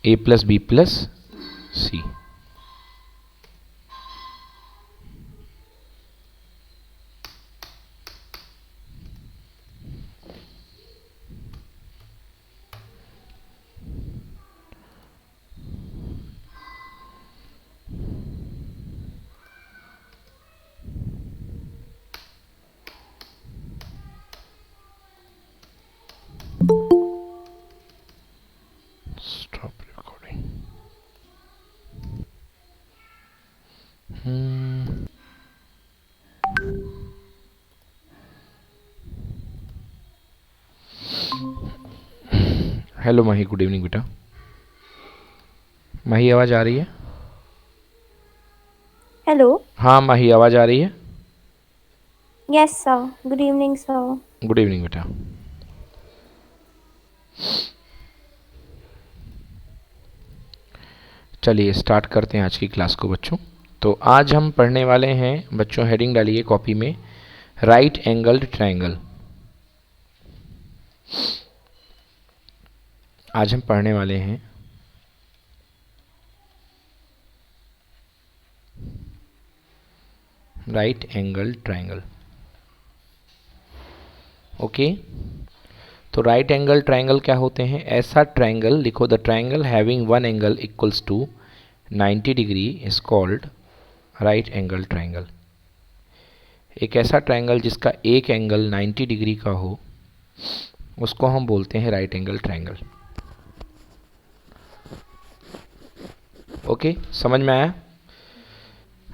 ए plus B plus C. Stop recording. Hello Mahi, good evening बेटा। माही आवाज़ आ रही है? हेलो। हाँ माही, आवाज़ आ रही है? Yes sir, good evening sir. Good evening बेटा। चलिए स्टार्ट करते हैं आज की क्लास को बच्चों। तो आज हम पढ़ने वाले हैं बच्चों, हेडिंग डालिए कॉपी में, राइट एंगल्ड ट्रायंगल। आज हम पढ़ने वाले हैं राइट एंगल ट्रायंगल। ओके, तो राइट एंगल ट्रायंगल क्या होते हैं? ऐसा ट्रायंगल लिखो, the triangle having one angle equals to 90 degree is called right angle triangle. एक ऐसा ट्रायंगल जिसका एक एंगल 90 डिग्री का हो उसको हम बोलते हैं राइट एंगल ट्रायंगल। ओके, समझ में आया?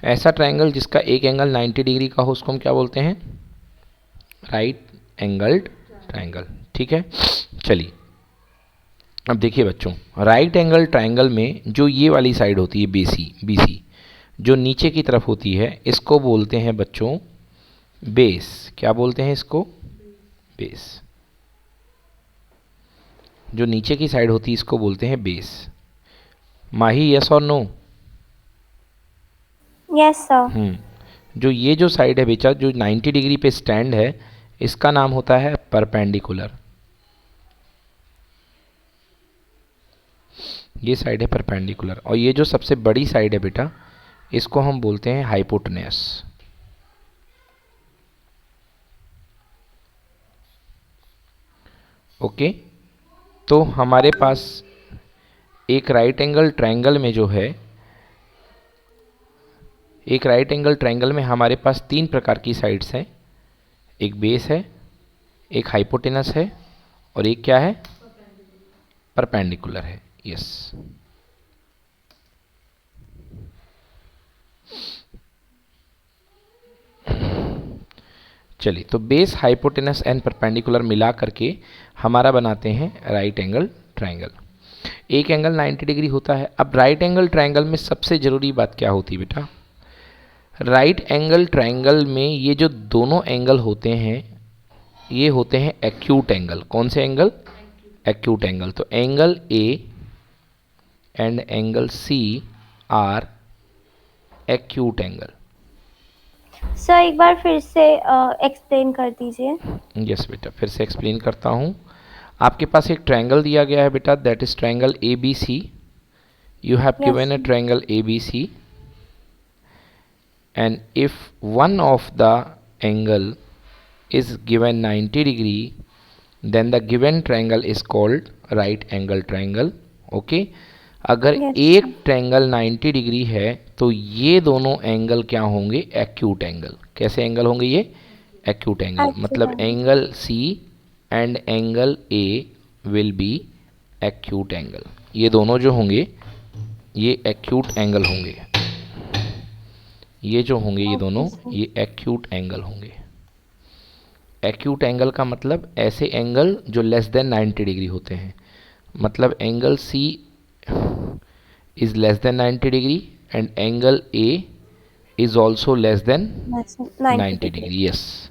ऐसा ट्रायंगल जिसका एक एंगल 90 डिग्री का हो उसको हम क्या बोलते हैं? Right angled triangle. ठीक है, चलिए अब देखिए बच्चों, राइट एंगल ट्रायंगल में जो ये वाली साइड होती है बीसी, बीसी जो नीचे की तरफ होती है इसको बोलते हैं बच्चों बेस। क्या बोलते हैं इसको? बेस। जो नीचे की साइड होती है इसको बोलते हैं बेस। माही, यस और नो? Yes sir. जो ये जो साइड है बेटा, जो 90 डिग्री पे स्टैंड है, इसका नाम होता है परपेंडिकुलर। ये साइड है परपेंडिकुलर, और ये जो सबसे बड़ी साइड है बेटा इसको हम बोलते हैं हाइपोटेनस। ओके, तो हमारे पास एक राइट एंगल ट्रायंगल में जो है, एक राइट एंगल ट्रायंगल में हमारे पास तीन प्रकार की साइड्स हैं। एक बेस है, एक हाइपोटेनस है, और एक क्या है? परपेंडिकुलर है। यस, चलिए, तो बेस, हाइपोटेनस एंड परपेंडिकुलर मिला करके हमारा बनाते हैं राइट एंगल ट्रायंगल। एक एंगल 90 डिग्री होता है। अब राइट एंगल ट्रायंगल में सबसे ज़रूरी बात क्या होती है बेटा? राइट एंगल ट्रायंगल में ये जो दोनों एंगल होते हैं ये होते हैं एक्यूट एंगल। कौन से एंगल? Acute angle. तो angle A and angle C are acute angle. Sir एक बार फिर से एक्सप्लेन कर दीजिए। यस बेटा, फिर से एक्सप्लेन करता हूँ। आपके पास एक ट्रायंगल दिया गया है बेटा, that is triangle A B C. You have yes. given a triangle ABC, and if one of the angle is given 90 degree, then the given triangle is called right angle triangle. Okay, अगर yes एक sir. Triangle 90 degree है तो ये दोनों angle क्या होंगे? Acute angle. कैसे angle होंगे ये? Acute angle. मतलब acute. Angle C and angle A will be acute angle. ये दोनों जो होंगे ये एक्यूट एंगल होंगे। ये जो होंगे ये ओके दोनों सर। ये एक्यूट एंगल होंगे। एक्यूट एंगल का मतलब ऐसे एंगल जो लेस देन 90 डिग्री होते हैं। मतलब angle C is less than 90 degree and angle A is also less than yes, 90 90 degree. Degree. Yes,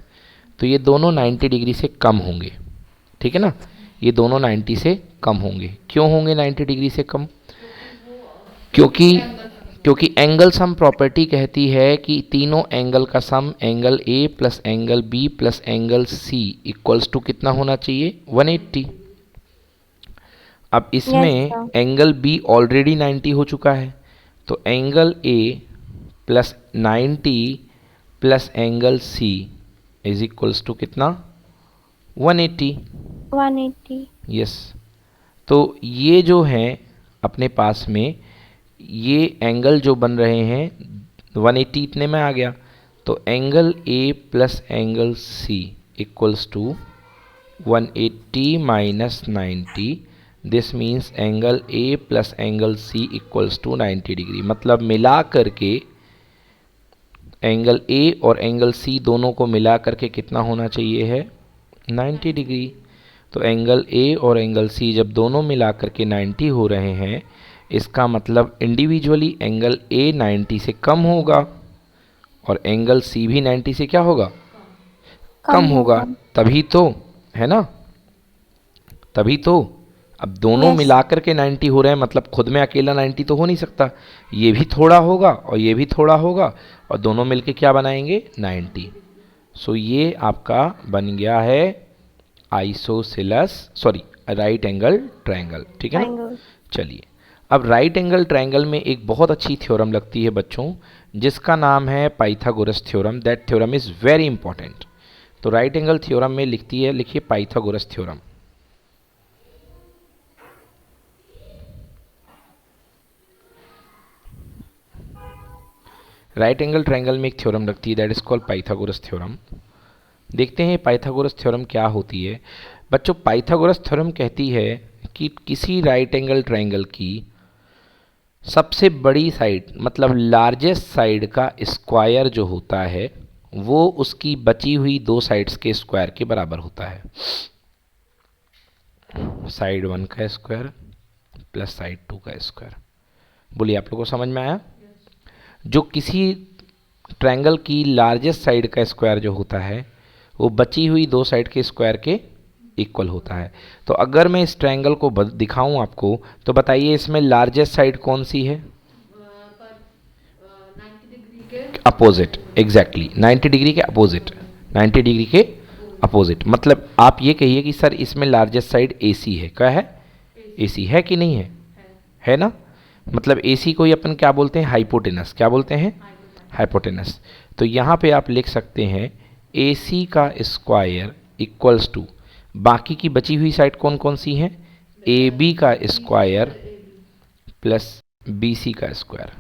तो ये दोनों 90 डिग्री से कम होंगे। ठीक है ना, ये दोनों 90 से कम होंगे। क्यों होंगे 90 डिग्री से कम? क्योंकि क्योंकि एंगल सम प्रॉपर्टी कहती है कि तीनों एंगल का sum angle A plus angle B plus angle C equals to कितना होना चाहिए? 180। अब यस इसमें सर। एंगल बी ऑलरेडी 90 हो चुका है, तो angle A plus 90 plus angle C is equals to कितना, 180। 180। यस, तो ये जो है अपने पास में ये एंगल जो बन रहे हैं 180 इतने में आ गया, तो angle A plus angle C equals to 180 minus 90। This means angle A plus angle C equals to 90 degree. मतलब मिला करके एंगल ए और एंगल सी दोनों को मिला करके कितना होना चाहिए है, 90 डिग्री। तो एंगल ए और एंगल सी जब दोनों मिला करके 90 हो रहे हैं, इसका मतलब इंडिविजुअली एंगल ए 90 से कम होगा और एंगल सी भी 90 से क्या होगा, कम कम होगा। होगा। तभी तो, है ना, तभी तो। अब दोनों यस। मिलाकर के 90 हो रहे हैं, मतलब खुद में अकेला 90 तो हो नहीं सकता, ये भी थोड़ा होगा और ये भी थोड़ा होगा और दोनों मिलके क्या बनाएंगे, 90। सो ये आपका बन गया है isosceles, sorry, right angle triangle. ठीक है ना। ट्रायंगल। चलिए, अब राइट एंगल ट्रायंगल में एक बहुत अच्छी थ्योरम लगती है बच्चों, जिसका नाम है Pythagoras theorem. That theorem is very important. तो राइट एंगल थ्योरम में लिखती है, लिखिए Pythagoras theorem. Right angle triangle में एक थ्योरम लगती है, that is called Pythagoras theorem. देखते हैं पाइथागोरस थ्योरम क्या होती है। बच्चों, पाइथागोरस थ्योरम कहती है कि किसी राइट एंगल ट्रायंगल की सबसे बड़ी साइड, मतलब लार्जेस्ट साइड का स्क्वायर जो होता है वो उसकी बची हुई दो साइड्स के स्क्वायर के बराबर होता है। साइड 1 का स्क्वायर प्लस साइड 2 का स्क्वायर। बोलिए, आप लोगों को समझ में आया। जो किसी ट्रायंगल की लार्जेस्ट साइड का स्क्वायर जो होता है वो बची हुई दो साइड के स्क्वायर के इक्वल होता है। तो अगर मैं इस ट्रायंगल को दिखाऊं आपको, तो बताइए इसमें लार्जेस्ट साइड कौन सी है, अपोजिट। एग्जैक्टली 90 डिग्री के अपोजिट, 90 डिग्री के अपोजिट। मतलब आप ये कहिए कि सर इसमें लार्जेस्ट साइड एसी है। क्या है, एसी है कि नहीं है, है ना। मतलब एसी को ही अपन क्या बोलते हैं, हाइपोटेनस। क्या बोलते हैं, हाइपोटेनस। तो यहाँ पे आप लिख सकते हैं ए सी का स्क्वायर इक्वल्स टू, बाकी की बची हुई साइड कौन कौन सी हैं, ए बी का स्क्वायर प्लस बी सी का square,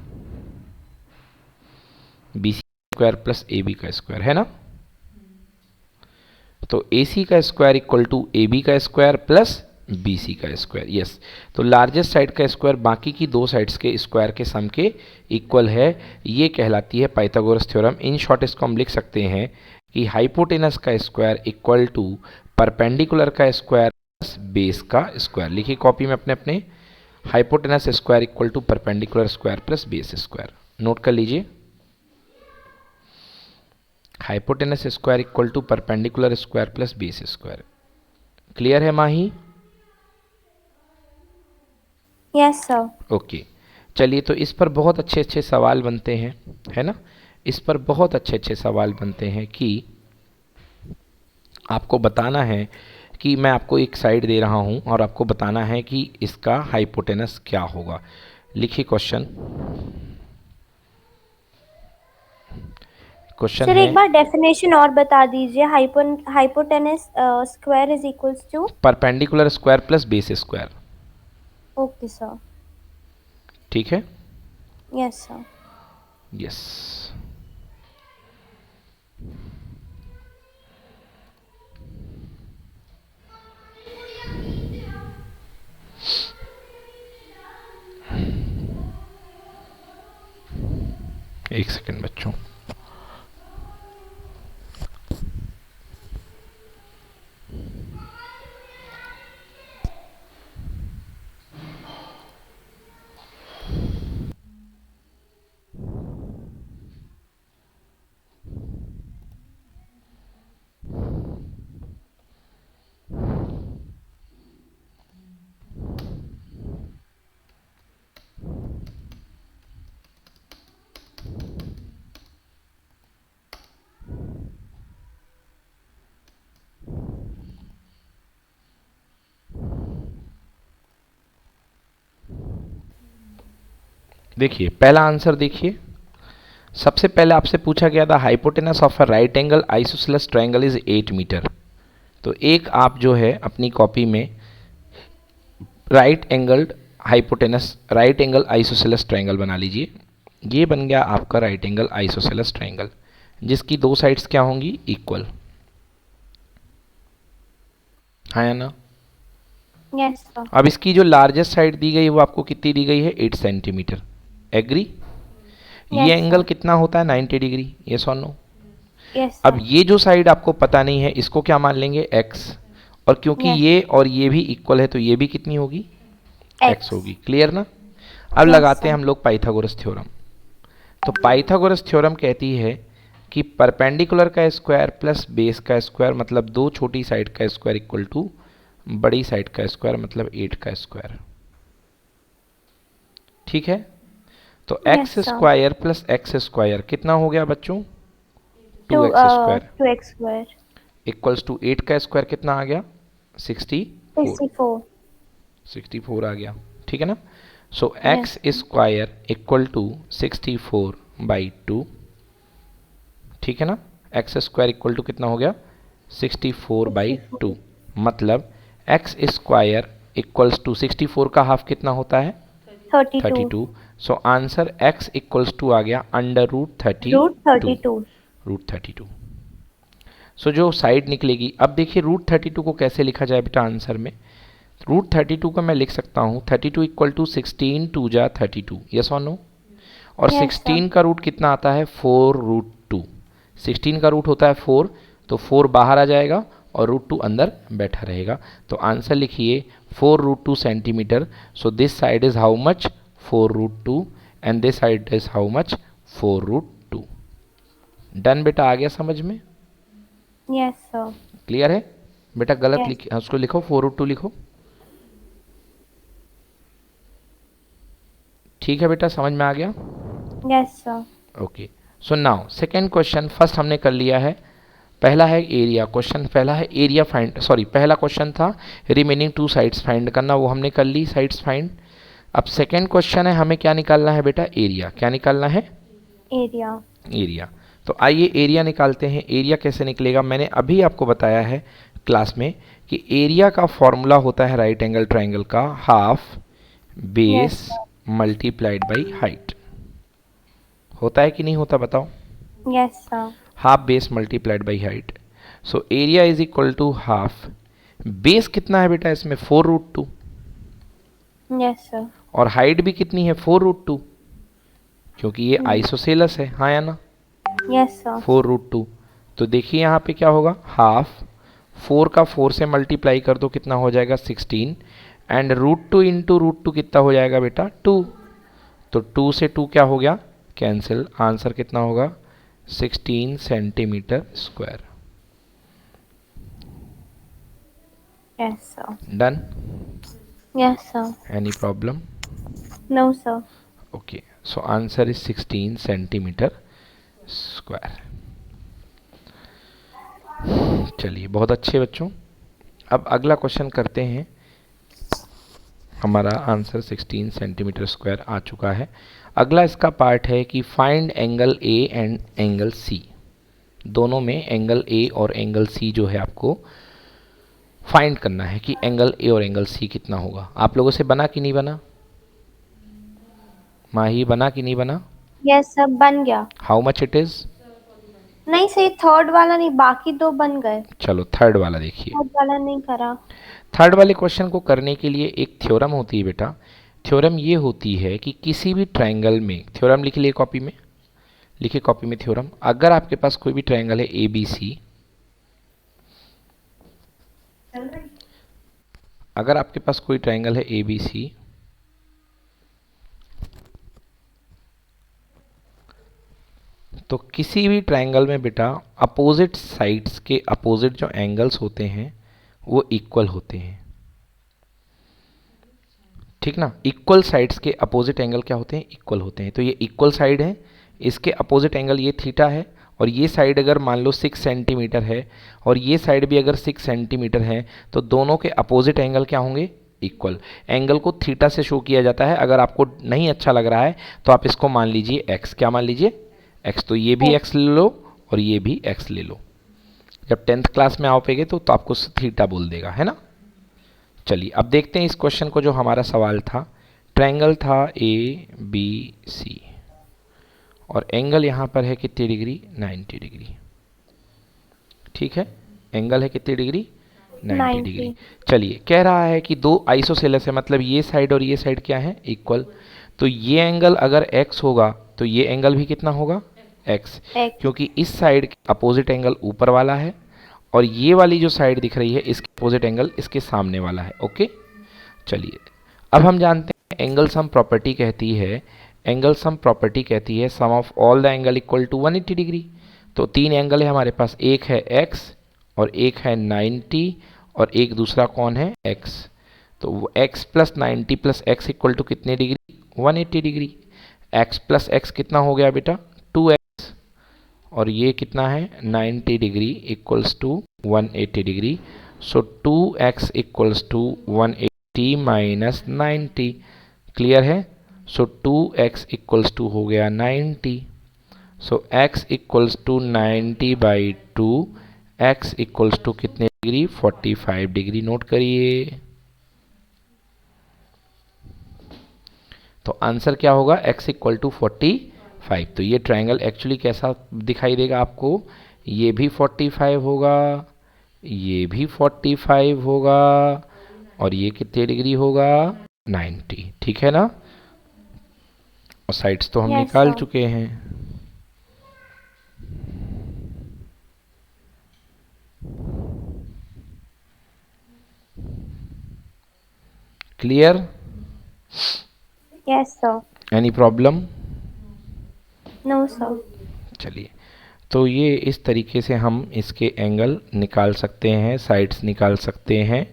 B C square plus A B का स्क्वायर, है ना। तो ए सी का square equal to A B का स्क्वायर प्लस बी सी का स्क्वायर। यस, तो लार्जेस्ट साइड का स्क्वायर बाकी की दो साइड्स के स्क्वायर के सम के इक्वल है। ये कहलाती है पाइथागोरस थ्योरम। इन शॉर्ट इसको हम लिख सकते हैं कि हाइपोटेनस का स्क्वायर इक्वल टू परपेंडिकुलर का स्क्वायर प्लस बेस का स्क्वायर। लिखिए कॉपी में अपने अपने, hypotenuse square equal to perpendicular square plus base square. Note कर लीजिए, hypotenuse square equal to perpendicular square plus base square. Clear है माही। Yes sir. ओके, चलिए, तो इस पर बहुत अच्छे अच्छे सवाल बनते हैं, है ना। इस पर बहुत अच्छे अच्छे सवाल बनते हैं कि आपको बताना है कि मैं आपको एक साइड दे रहा हूं और आपको बताना है कि इसका हाइपोटेनस क्या होगा। लिखिए क्वेश्चन। क्वेश्चन सर है एक बार डेफिनेशन और बता दीजिए। Hypotenuse square is equals to. Perpendicular square plus base square. Okay sir. ठीक है। Yes sir. यस, एक सेकंड बच्चों। देखिए पहला आंसर देखिए, सबसे पहले आपसे पूछा गया था hypotenuse of a right angle isosceles triangle is 8 metre. तो एक आप जो है अपनी कॉपी में राइट एंगल आइसोसेलेस ट्रायंगल बना लीजिए। ये बन गया आपका राइट एंगल आइसोसेलेस ट्रायंगल, जिसकी दो साइड्स क्या होंगी, इक्वल। हाँ या ना? Yes sir. अब इसकी जो लार्जेस्ट साइड दी गई है वो आपको कितनी दी गई है, 8 सेंटीमीटर। एग्री? ये यस एंगल सर। कितना होता है, 90 डिग्री। यस और नो? यस अब सर। ये जो साइड आपको पता नहीं है इसको क्या मान लेंगे, x। और क्योंकि यस ये और ये भी इक्वल है तो ये भी कितनी होगी, x एक्स। होगी। क्लियर ना? अब यस लगाते हैं सर। हम लोग पाइथागोरस थ्योरम। तो पाइथागोरस थ्योरम कहती है कि परपेंडिकुलर का स्क्वायर प्लस बेस का स्क्वायर मतलब दो छोटी साइड का स्क्वायर इक्वल टू बड़ी साइड का स्क्वायर मतलब 8 का स्क्वायर। ठीक है? तो yes x sir. Square plus x square कितना हो गया बच्चों, to 2x² 2x² equals to 8 का स्क्वायर कितना आ गया, 64। 64। 64 आ गया। ठीक है ना? So yes x square equal to 64/2। ठीक है ना? एक्स स्क्वायर इक्वल टू कितना हो गया, 64/2। 64। मतलब एक्स स्क्वायर इक्वल्स टू 64 का हाफ कितना होता है, 32। 32। So answer x equals to आ गया रूट 32। 32। रूट 32। सो जो साइड निकलेगी, अब देखिए रूट 32 को कैसे लिखा जाए बेटा आंसर में। रूट 32 को मैं लिख सकता हूँ 32 इक्वल टू 16 2 जा 32। यस और नो? और यस सर। 16 का रूट कितना आता है, 4√2। 16 का रूट होता है 4, तो 4 बाहर आ जाएगा और √2 अंदर बैठा रहेगा। तो आंसर लिखिए 4√2 centimetre. So this side is how much, 4√2 and this side is how much, 4√2। Done बेटा, आ गया समझ में? Yes sir. क्लियर है बेटा? गलत यस। लिख, उसको लिखो 4√2 लिखो। ठीक है बेटा, समझ में आ गया? Yes sir. Okay. So now second question, first हमने कर लिया है। पहला है एरिया क्वेश्चन, पहला है एरिया फाइंड, सॉरी पहला क्वेश्चन था रिमेनिंग 2 साइड्स फाइंड करना, वो हमने कर ली साइड्स फाइंड। अब सेकेंड क्वेश्चन है हमें क्या निकालना है बेटा, एरिया। क्या निकालना है, एरिया। एरिया। तो आइए एरिया निकालते हैं। एरिया कैसे निकलेगा, मैंने अभी आपको बताया है क्लास में कि एरिया का फॉर्मूला होता है राइट एंगल ट्राइंगल का half yes base sir. Multiplied by height. होता है कि नहीं होता बताओ? Yes sir. Half base multiplied by height. So area is equal to half, base कितना है बेटा इसमें, 4√2। Yes sir. और हाइट भी कितनी है, 4√2, क्योंकि ये आइसोसेलस है। हाँ या ना? Yes sir. 4√2। तो देखिए यहाँ पे क्या होगा, हाफ 4 का 4 से मल्टीप्लाई कर दो कितना हो जाएगा, 16। एंड √2 इंटू √2 कितना हो जाएगा बेटा, 2। तो 2 से 2 क्या हो गया, कैंसिल। आंसर कितना होगा, 16 centimetre square. Yes sir. Done? Yes sir. Any problem? No sir. Okay, so answer is 16 centimetre square. चलिए बहुत अच्छे बच्चों, अब अगला क्वेश्चन करते हैं। हमारा आंसर 16 सेंटीमीटर स्क्वायर आ चुका है। अगला इसका पार्ट है कि find angle A and angle C. दोनों में एंगल ए और एंगल सी जो है आपको फाइंड करना है कि एंगल ए और एंगल सी कितना होगा। आप लोगों से बना कि नहीं बना, माही बना कि नहीं बना? यस सर, बन गया। How much it is? नहीं सही, थर्ड वाला नहीं, बाकी दो बन गए। चलो थर्ड वाला देखिए। थर्ड वाला नहीं करा। थर्ड वाले क्वेश्चन को करने के लिए एक थ्योरम होती है बेटा। थ्योरम ये होती है कि किसी भी ट्रायंगल में, थ्योरम लिख लिए कॉपी में, लिखिए कॉपी में थ्योरम। अगर आपके पास कोई भी ट्रायंगल है ए बी सी, अगर आपके पास कोई ट्रायंगल है ए बी सी, तो किसी भी ट्रायंगल में बेटा अपोजिट साइड्स के अपोजिट जो एंगल्स होते हैं वो इक्वल होते हैं। ठीक ना? इक्वल साइड्स के अपोजिट एंगल क्या होते हैं, इक्वल होते हैं। तो ये इक्वल साइड है, इसके अपोजिट एंगल ये थीटा है, और ये साइड अगर मान लो 6 सेंटीमीटर है और ये साइड भी अगर 6 सेंटीमीटर है, तो दोनों के अपोजिट एंगल क्या होंगे, इक्वल, एंगल को थीटा से शो किया जाता है। अगर आपको नहीं अच्छा लग रहा है तो आप इसको मान लीजिए एक्स। क्या मान लीजिए? एक्स। तो ये भी एक्स ले लो और ये भी एक्स ले लो। जब 10th क्लास में आओगे तो आपको थीटा बोल देगा, है ना। चलिए अब देखते हैं इस क्वेश्चन को। जो हमारा सवाल था, ट्रायंगल था ए बी सी और एंगल यहाँ पर है कितनी डिग्री? 90 डिग्री। ठीक है, एंगल है कितनी डिग्री? 90 डिग्री। 90। चलिए, कह रहा है कि दो आइसोसेलेस है, मतलब ये साइड और ये साइड क्या है? इक्वल। तो ये एंगल अगर x होगा तो ये एंगल भी कितना होगा? x, X। क्योंकि इस साइड अपोजिट एंगल ऊपर वाला है और ये वाली जो साइड दिख रही है इसके अपोजिट एंगल इसके सामने वाला है। ओके, चलिए अब हम जानते हैं एंगल सम प्रॉपर्टी कहती है, एंगल सम प्रॉपर्टी कहती है sum of all the angle equal to 180 degree. तो तीन एंगल है हमारे पास, एक है x और एक है 90 और एक दूसरा कौन है? x। तो x plus 90 plus x equal to कितने degree? 180 degree. x plus x कितना हो गया बेटा? 2x। और ये कितना है? 90 degree equals to 180 degree. So 2x equals to 180 minus 90। Clear है? सो 2x इक्वल्स टू हो गया 90। So x equals to 90 by 2, x equals to कितने डिग्री? 45 डिग्री। नोट करिए। तो आंसर क्या होगा? x equal to 45। तो ये ट्रायंगल एक्चुअली कैसा दिखाई देगा आपको? ये भी 45 होगा, ये भी 45 होगा और ये कितने डिग्री होगा? 90। ठीक है ना। और साइड्स तो हम यस निकाल सर। चुके हैं। Clear? Yes sir. Any problem? No sir. चलिए, तो ये इस तरीके से हम इसके एंगल निकाल सकते हैं, साइड्स निकाल सकते हैं।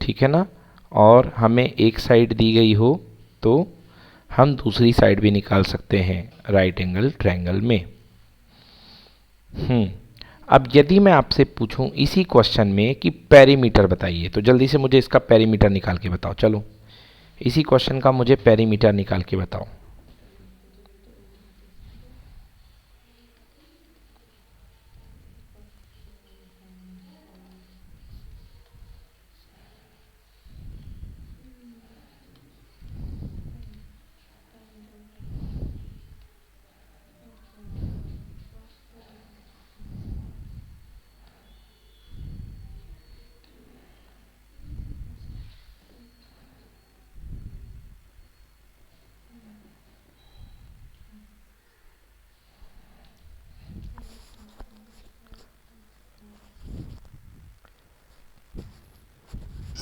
ठीक है ना। और हमें एक साइड दी गई हो तो हम दूसरी साइड भी निकाल सकते हैं राइट एंगल ट्रायंगल में। अब यदि मैं आपसे पूछूं इसी क्वेश्चन में कि पेरीमीटर बताइए, तो जल्दी से मुझे इसका पेरीमीटर निकाल के बताओ। चलो, इसी क्वेश्चन का मुझे पेरीमीटर निकाल के बताओ।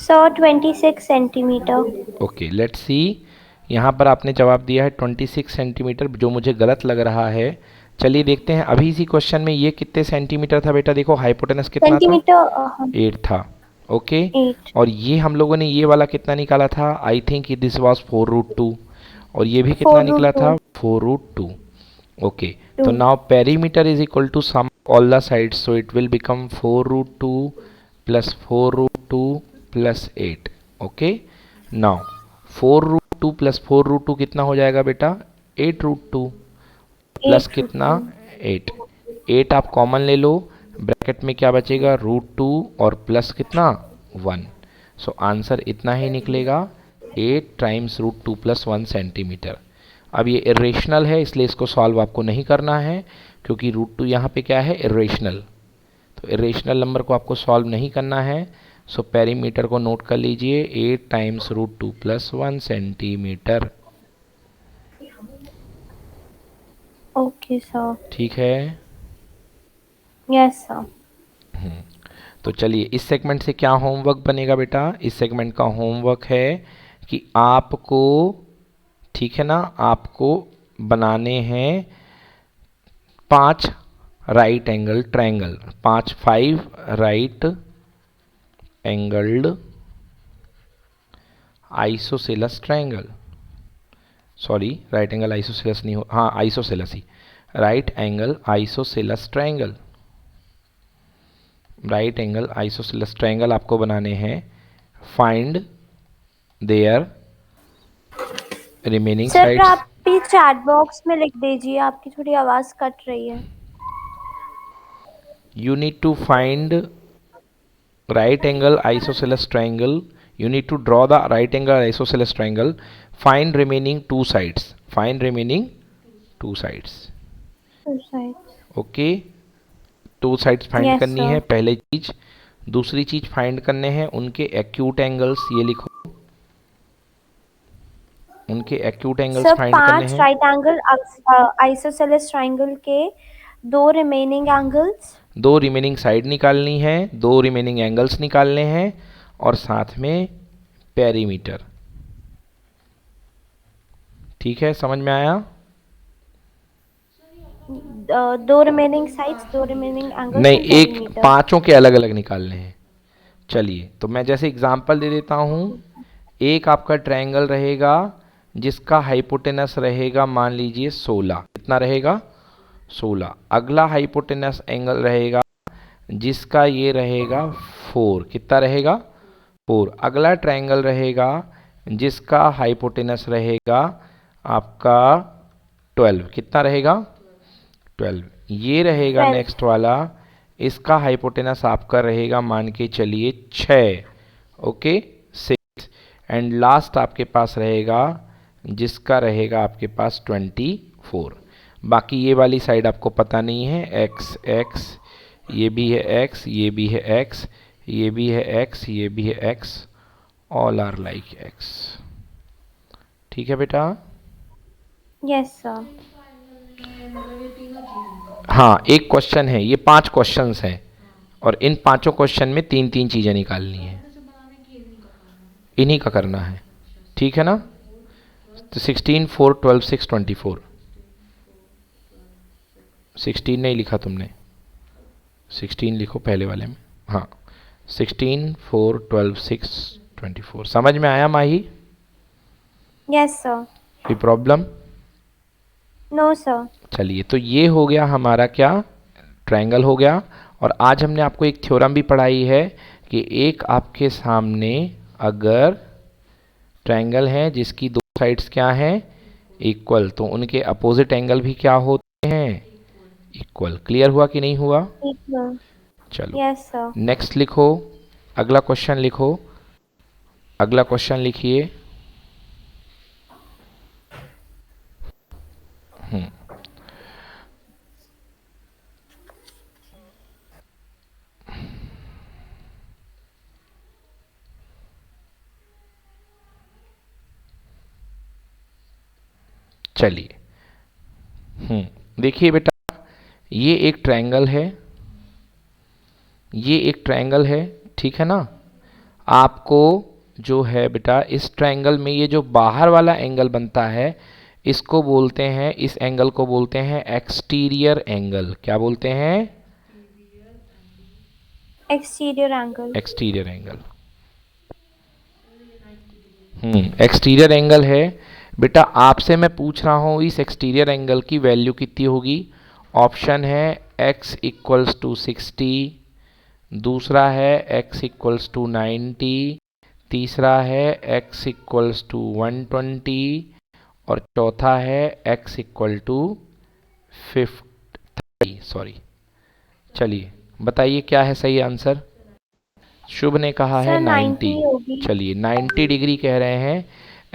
Sir 26 centimetre. Okay, let's see. यहाँ पर आपने जवाब दिया है 26 सेंटीमीटर, जो मुझे गलत लग रहा है। चलिए देखते हैं अभी इसी क्वेश्चन में ये कितने सेंटीमीटर था बेटा। देखो हाइपोटेनस कितना था? सेंटीमीटर 8 था। ओके, 8। और ये हम लोगों ने ये वाला कितना निकाला था? आई थिंक दिस वाज 4√2 और ये भी कितना 4 रूट निकला 2। था? 4√2। ओके, 2। तो now perimeter is equal to sum all the sides, so it will become 4√2 plus 4√2 plus 8। Okay, now 4√2 plus 4√2 कितना हो जाएगा बेटा? 8√2 प्लस 8 रूट कितना? 2। 8। 8 आप कॉमन ले लो, ब्रैकेट में क्या बचेगा? √2 और प्लस कितना? 1। सो आंसर इतना ही निकलेगा, 8 टाइम्स √2 प्लस 1 सेंटीमीटर। अब ये इरेशनल है इसलिए इसको सॉल्व आपको नहीं करना है, क्योंकि √2 यहाँ पे क्या है? इरेशनल। तो इरेशनल नंबर को आपको सॉल्व नहीं करना है। सो पेरीमीटर को नोट कर लीजिए, 8 times √2 plus 1 centimetre. Okay sir. ठीक है। Yes sir. तो चलिए, इस सेगमेंट से क्या होमवर्क बनेगा बेटा? इस सेगमेंट का होमवर्क है कि आपको, ठीक है ना, आपको बनाने हैं 5 right angle triangle, 5 right angled isosceles triangle. Sorry, right angle isosceles नहीं हो, हाँ आइसोसेलस ही, right angle isosceles triangle. Right angle isosceles triangle आपको बनाने हैं। Find their remaining sir sides. आप भी चैट बॉक्स में लिख दीजिए, आपकी थोड़ी आवाज कट रही है। You need to find right angle isosceles triangle. You need to draw the right angle isosceles triangle. Find remaining two sides. Find remaining two sides. Okay, two sides find yes करनी sir. है पहले चीज। दूसरी चीज find करने हैं उनके acute angles, ये लिखो। उनके एक्यूट एंगल्स सर फाइंड करने 5 हैं। राइट एंगल आइसोसेलेस ट्राइंगल के 2 रिमेनिंग एंगल्स। दो रिमेनिंग साइड निकालनी है, दो रिमेनिंग एंगल्स निकालने हैं, और साथ में पेरीमीटर। ठीक है, समझ में आया? 2 रिमेनिंग साइड्स, 2 रिमेनिंग एंगल्स नहीं, एंड एक पेरीमीटर। पांचों के अलग अलग निकालने हैं। चलिए, तो मैं जैसे एग्जांपल दे देता हूँ। एक आपका ट्रायंगल रहेगा जिसका हाइपोटेनस रहेगा, मान लीजिए 16। कितना रहेगा? 16। अगला हाइपोटेनस एंगल रहेगा जिसका ये रहेगा 4। कितना रहेगा? 4। अगला ट्रायंगल रहेगा जिसका हाइपोटेनस रहेगा आपका 12। कितना रहेगा? 12। ये रहेगा 12। नेक्स्ट वाला, इसका हाइपोटेनस आपका रहेगा मान के चलिए 6। ओके, 6। एंड लास्ट आपके पास रहेगा जिसका रहेगा आपके पास 24। बाकी ये वाली साइड आपको पता नहीं है। एक्स एक्स, ये भी है एक्स, ये भी है एक्स, ये भी है एक्स, ये भी है X, all are like X. ठीक है बेटा? Yes sir. हाँ, एक क्वेश्चन है, ये 5 क्वेश्चंस हैं और इन पांचों क्वेश्चन में 3-3 चीजें निकालनी है। इन्हीं का करना है, ठीक है ना? तो 16, 4, 12, 6, 24। 16 नहीं लिखा तुमने, 16 लिखो पहले वाले में। हाँ, 16, 4, 12, 6, 24। समझ में आया माही? Yes sir. कोई प्रॉब्लम? No sir. चलिए, तो ये हो गया हमारा क्या, ट्रायंगल हो गया। और आज हमने आपको एक थ्योरम भी पढ़ाई है कि एक आपके सामने अगर ट्रायंगल है जिसकी दो साइड्स क्या हैं, इक्वल, तो उनके अपोजिट एंगल भी क्या होते हैं, इक्वल। क्लियर हुआ कि नहीं हुआ? चलो, यस सर। नेक्स्ट लिखो, अगला क्वेश्चन लिखो। अगला क्वेश्चन लिखिए। चलिए, देखिए बेटा, ये एक ट्रायंगल है, ये एक ट्रायंगल है, ठीक है ना? आपको जो है बेटा, इस ट्रायंगल में ये जो बाहर वाला एंगल बनता है, इसको बोलते हैं, इस एंगल को बोलते हैं एक्सटीरियर एंगल। क्या बोलते हैं? Exterior angle. Exterior angle. Exterior angle है बेटा। आपसे मैं पूछ रहा हूँ इस एक्सटीरियर एंगल की वैल्यू कितनी होगी। ऑप्शन है x इक्वल्स टू 60, दूसरा है x इक्वल्स टू 90, तीसरा है x इक्वल्स टू 120, और चौथा है x इक्वल टू 50। सॉरी, चलिए बताइए क्या है सही आंसर। शुभ ने कहा है सर 90। होगी। चलिए, 90 डिग्री कह रहे हैं।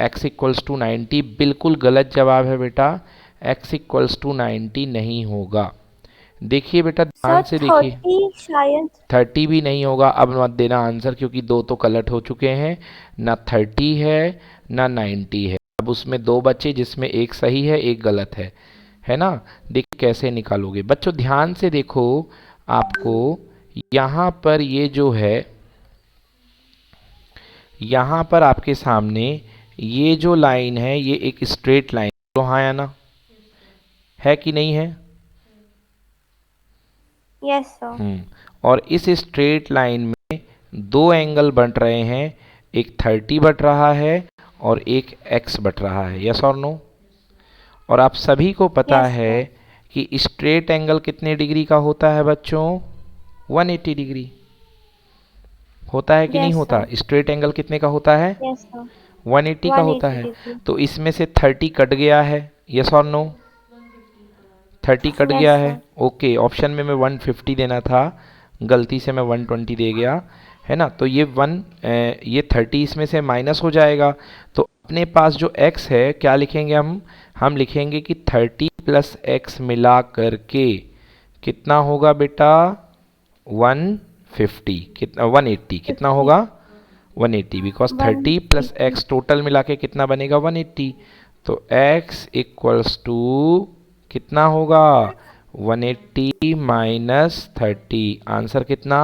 x इक्वल्स टू 90 बिल्कुल गलत जवाब है बेटा। x इक्वल्स टू 90 नहीं होगा। देखिए बेटा, ध्यान से देखिए। 30 शायद। 30 भी नहीं होगा। अब मत देना आंसर, क्योंकि दो तो गलत हो चुके हैं। ना 30 है ना 90 है। अब उसमें दो बचे जिसमें एक सही है एक गलत है ना? देखिए कैसे निकालोगे बच्चों, ध्यान से देखो। आपको यहाँ पर ये जो है, यहाँ पर आपके सामने ये जो लाइन है, ये एक स्ट्रेट लाइन, तो हाँ या ना, है कि नहीं है? Yes sir. और इस स्ट्रेट लाइन में दो एंगल बन रहे हैं, एक 30 बट रहा है और एक x बट रहा है। यस और नो? और आप सभी को पता Yes, है sir. कि स्ट्रेट एंगल कितने डिग्री का होता है बच्चों? 180 डिग्री होता है कि नहीं Yes, होता? sir. स्ट्रेट एंगल कितने का होता है? Yes, sir. 180 का होता 180 है। डिग्री। तो इसमें से 30 कट गया है, यस और नो? 30 कट यस गया है। सर। ओके, ऑप्शन में मैं 150 देना था, गलती से मैं 120 दे गया, है ना। तो ये 30 इसमें से माइनस हो जाएगा। तो अपने पास जो x है क्या लिखेंगे हम लिखेंगे कि 30 प्लस एक्स मिला करके कितना होगा बेटा? 150। कितना? 180। कितना 50। होगा? 180, बिकॉज 30 प्लस 180। एक्स टोटल मिला के कितना बनेगा? 180। तो x इक्वल्स टू कितना होगा? 180 माइनस 30, आंसर कितना?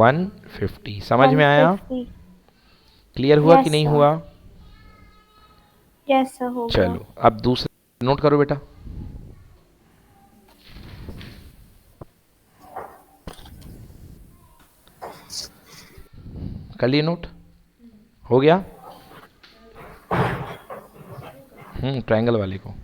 150। समझ में आया? 150। क्लियर हुआ कि यस नहीं सर। हुआ? यस सर, हो गया। चलो अब दूसरा नोट करो बेटा। कर लिए नोट? हो गया? ट्रायंगल वाले को।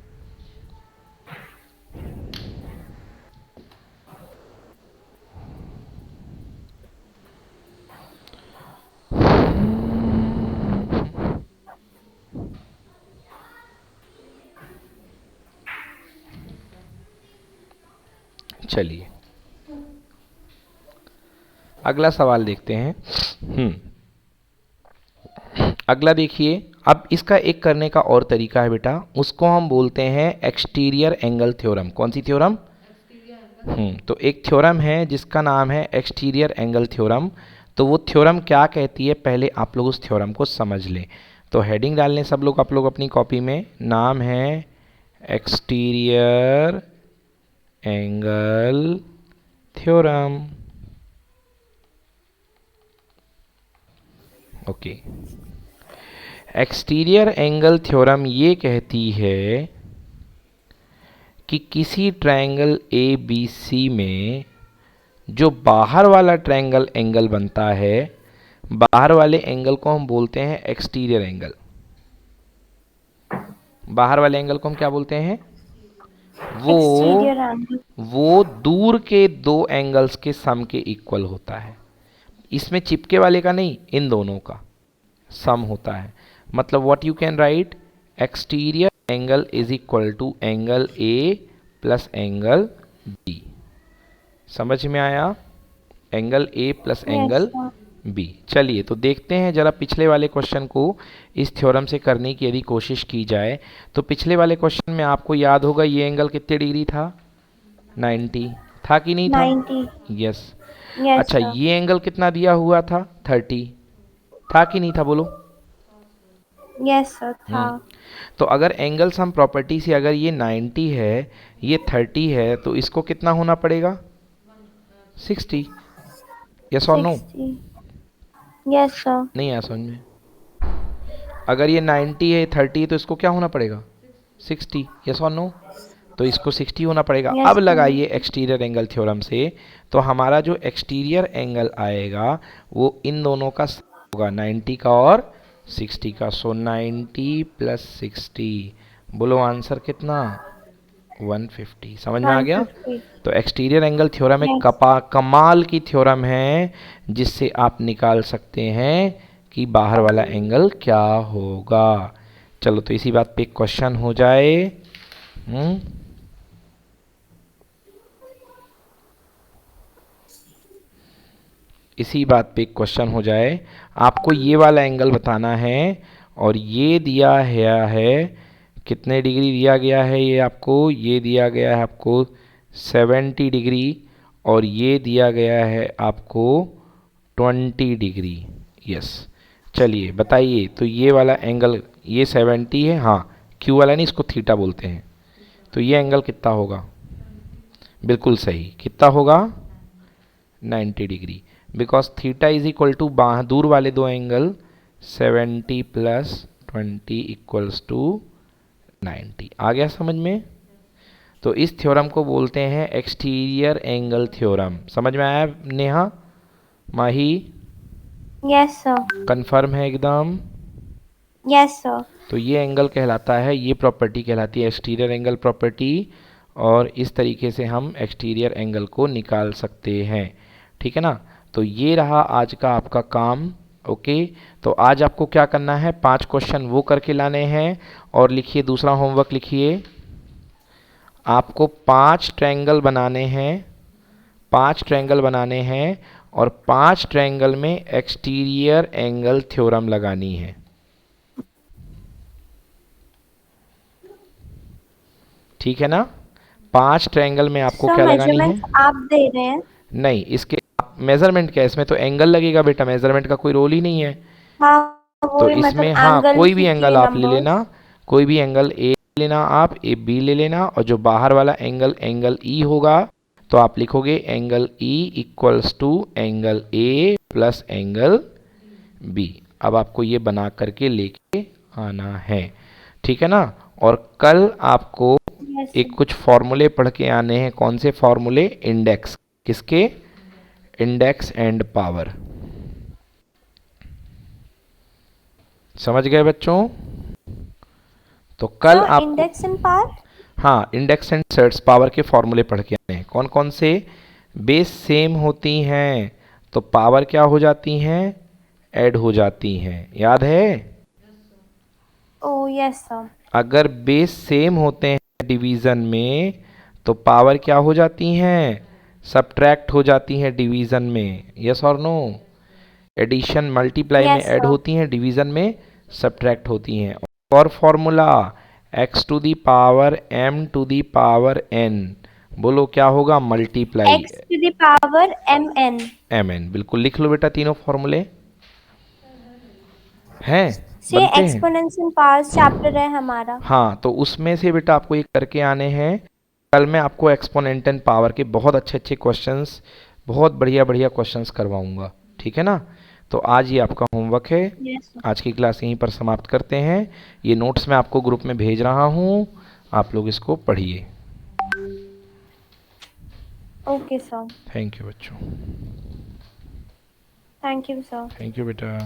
चलिए अगला सवाल देखते हैं। अगला देखिए, अब इसका एक करने का और तरीका है बेटा, उसको हम बोलते हैं एक्सटीरियर एंगल थ्योरम। कौन सी थ्योरम? तो एक थ्योरम है जिसका नाम है एक्सटीरियर एंगल थ्योरम। तो वो थ्योरम क्या कहती है, पहले आप लोग उस थ्योरम को समझ लें। तो हेडिंग डाल लें सब लोग, आप लोग अपनी कॉपी में, नाम है exterior angle theorem. Okay, exterior angle theorem ये कहती है कि किसी ट्रायंगल ए बी सी में जो बाहर वाला ट्रायंगल एंगल बनता है, बाहर वाले एंगल को हम बोलते हैं एक्सटीरियर एंगल। बाहर वाले एंगल को हम क्या बोलते हैं? वो एक्सटीरियर एंगल। वो दूर के दो एंगल्स के सम के इक्वल होता है। इसमें चिपके वाले का नहीं, इन दोनों का सम होता है। मतलब what you can write, exterior angle is equal to angle A plus angle B. समझ में आया? Angle A plus yes angle sir. B. चलिए तो देखते हैं जरा पिछले वाले क्वेश्चन को इस थ्योरम से करने की यदि कोशिश की जाए। तो पिछले वाले क्वेश्चन में आपको याद होगा ये एंगल कितने डिग्री था? 90 था कि नहीं था? 90। यस। यस अच्छा, सर। ये एंगल कितना दिया हुआ था? 30 था कि नहीं था? बोलो। यस सर था। हम्म तो अगर एंगल्स हम प्रॉपर्टी से, अगर ये 90 है, ये 30 है, तो इसको कितना होना पड़ेगा? 60। यस और नो? 60। Yes sir. नहीं आया समझ में? अगर ये 90 है, 30 है, तो इसको क्या होना पड़ेगा? 60। यस और नो? तो इसको 60 होना पड़ेगा। यस अब सर। लगाइए एक्सटीरियर एंगल थ्योरम से, तो हमारा जो एक्सटीरियर एंगल आएगा वो इन दोनों का होगा, 90 का और 60 का। सो 90 प्लस 60, बोलो आंसर कितना? 150। समझ में आ गया? 150। तो एक्सटीरियर एंगल थ्योरम एक यस। कमाल की थ्योरम है, जिससे आप निकाल सकते हैं कि बाहर वाला एंगल क्या होगा। चलो तो इसी बात पे एक क्वेश्चन हो जाए। हम्म इसी बात पे एक क्वेश्चन हो जाए। आपको ये वाला एंगल बताना है, और ये दिया है कितने डिग्री दिया गया है? ये दिया गया है आपको 70 डिग्री, और ये दिया गया है आपको 20 डिग्री। यस। चलिए बताइए, तो ये वाला एंगल, ये 70 है, हाँ, क्यू वाला नहीं, इसको थीटा बोलते हैं। तो ये एंगल कितना होगा? बिल्कुल सही, कितना होगा? 90 degree, because theta is equal to दूर वाले दो एंगल 70 प्लस 20 इक्वल्स टू 90। आ गया समझ में? तो इस थ्योरम को बोलते हैं एक्सटीरियर एंगल थ्योरम। समझ में आया Neha? Mahi? Yes sir. Confirm है एकदम? Yes sir. तो ये एंगल कहलाता है, ये प्रॉपर्टी कहलाती है एक्सटीरियर एंगल प्रॉपर्टी, और इस तरीके से हम एक्सटीरियर एंगल को निकाल सकते हैं। ठीक है ना? तो ये रहा आज का आपका काम। ओके, तो आज आपको क्या करना है, 5 क्वेश्चन वो करके लाने हैं। और लिखिए, दूसरा होमवर्क लिखिए, आपको 5 ट्रायंगल बनाने हैं, 5 ट्रायंगल बनाने हैं और 5 ट्रायंगल में एक्सटीरियर एंगल थ्योरम लगानी है। ठीक है ना? 5 ट्रायंगल में आपको सर क्या लगानी है? मेजरमेंट्स आप दे रहे हैं? नहीं, इसके मेजरमेंट क्या है, इसमें तो एंगल लगेगा बेटा, मेजरमेंट का कोई रोल ही नहीं है। हाँ तो वही इसमें मतलब हाँ, एंगल कोई भी के एंगल आप ले लेना, नंबर्स। कोई भी एंगल ए लेना, आप ए बी ले लेना, और जो बाहर वाला एंगल एंगल ई होगा, तो आप लिखोगे angle E equals to angle A plus angle B. अब आपको ये बना करके लेके आना है, ठीक है ना? और कल आपको यस एक कुछ फॉर्मूले पढ़ के आने हैं। कौन से फॉर्मूले? इंडेक्स, किसके? Index and power. समझ गए बच्चों? तो कल सर आपको, इंडेक्स एंड पावर। हाँ, इंडेक्स एंड सेट्स पावर के फॉर्मूले पढ़ के आने हैं। कौन कौन से? बेस सेम होती हैं तो पावर क्या हो जाती हैं? ऐड हो जाती हैं, याद है? ओ यस सर। अगर बेस सेम होते हैं डिवीज़न में तो पावर क्या हो जाती हैं? सब्ट्रैक्ट हो जाती हैं डिवीज़न में, यस और नो? एडिशन मल्टीप्लाई में यस ऐड सर। होती हैं, डिवीज़न में सब्ट्रैक्ट होती हैं। और formula x to the power m to the power n, बोलो क्या होगा? Multiply X to the power M N. mn। बिल्कुल, लिख लो बेटा, तीनों फॉर्मूले हैं, से बनते हैं। एक्सपोनेंशियल पावर्स चैप्टर है हमारा। हाँ, तो उसमें से बेटा आपको ये करके आने हैं। कल मैं आपको एक्सपोनेंट एंड पावर के बहुत अच्छे अच्छे क्वेश्चंस, बहुत बढ़िया बढ़िया क्वेश्चंस करवाऊंगा, ठीक है ना? तो आज ये आपका होमवर्क है। Yes sir. आज की क्लास यहीं पर समाप्त करते हैं। ये नोट्स मैं आपको ग्रुप में भेज रहा हूँ, आप लोग इसको पढ़िए। Okay sir. थैंक यू बच्चों। Thank you sir. Thank you बेटा।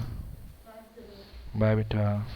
बाय बेटा।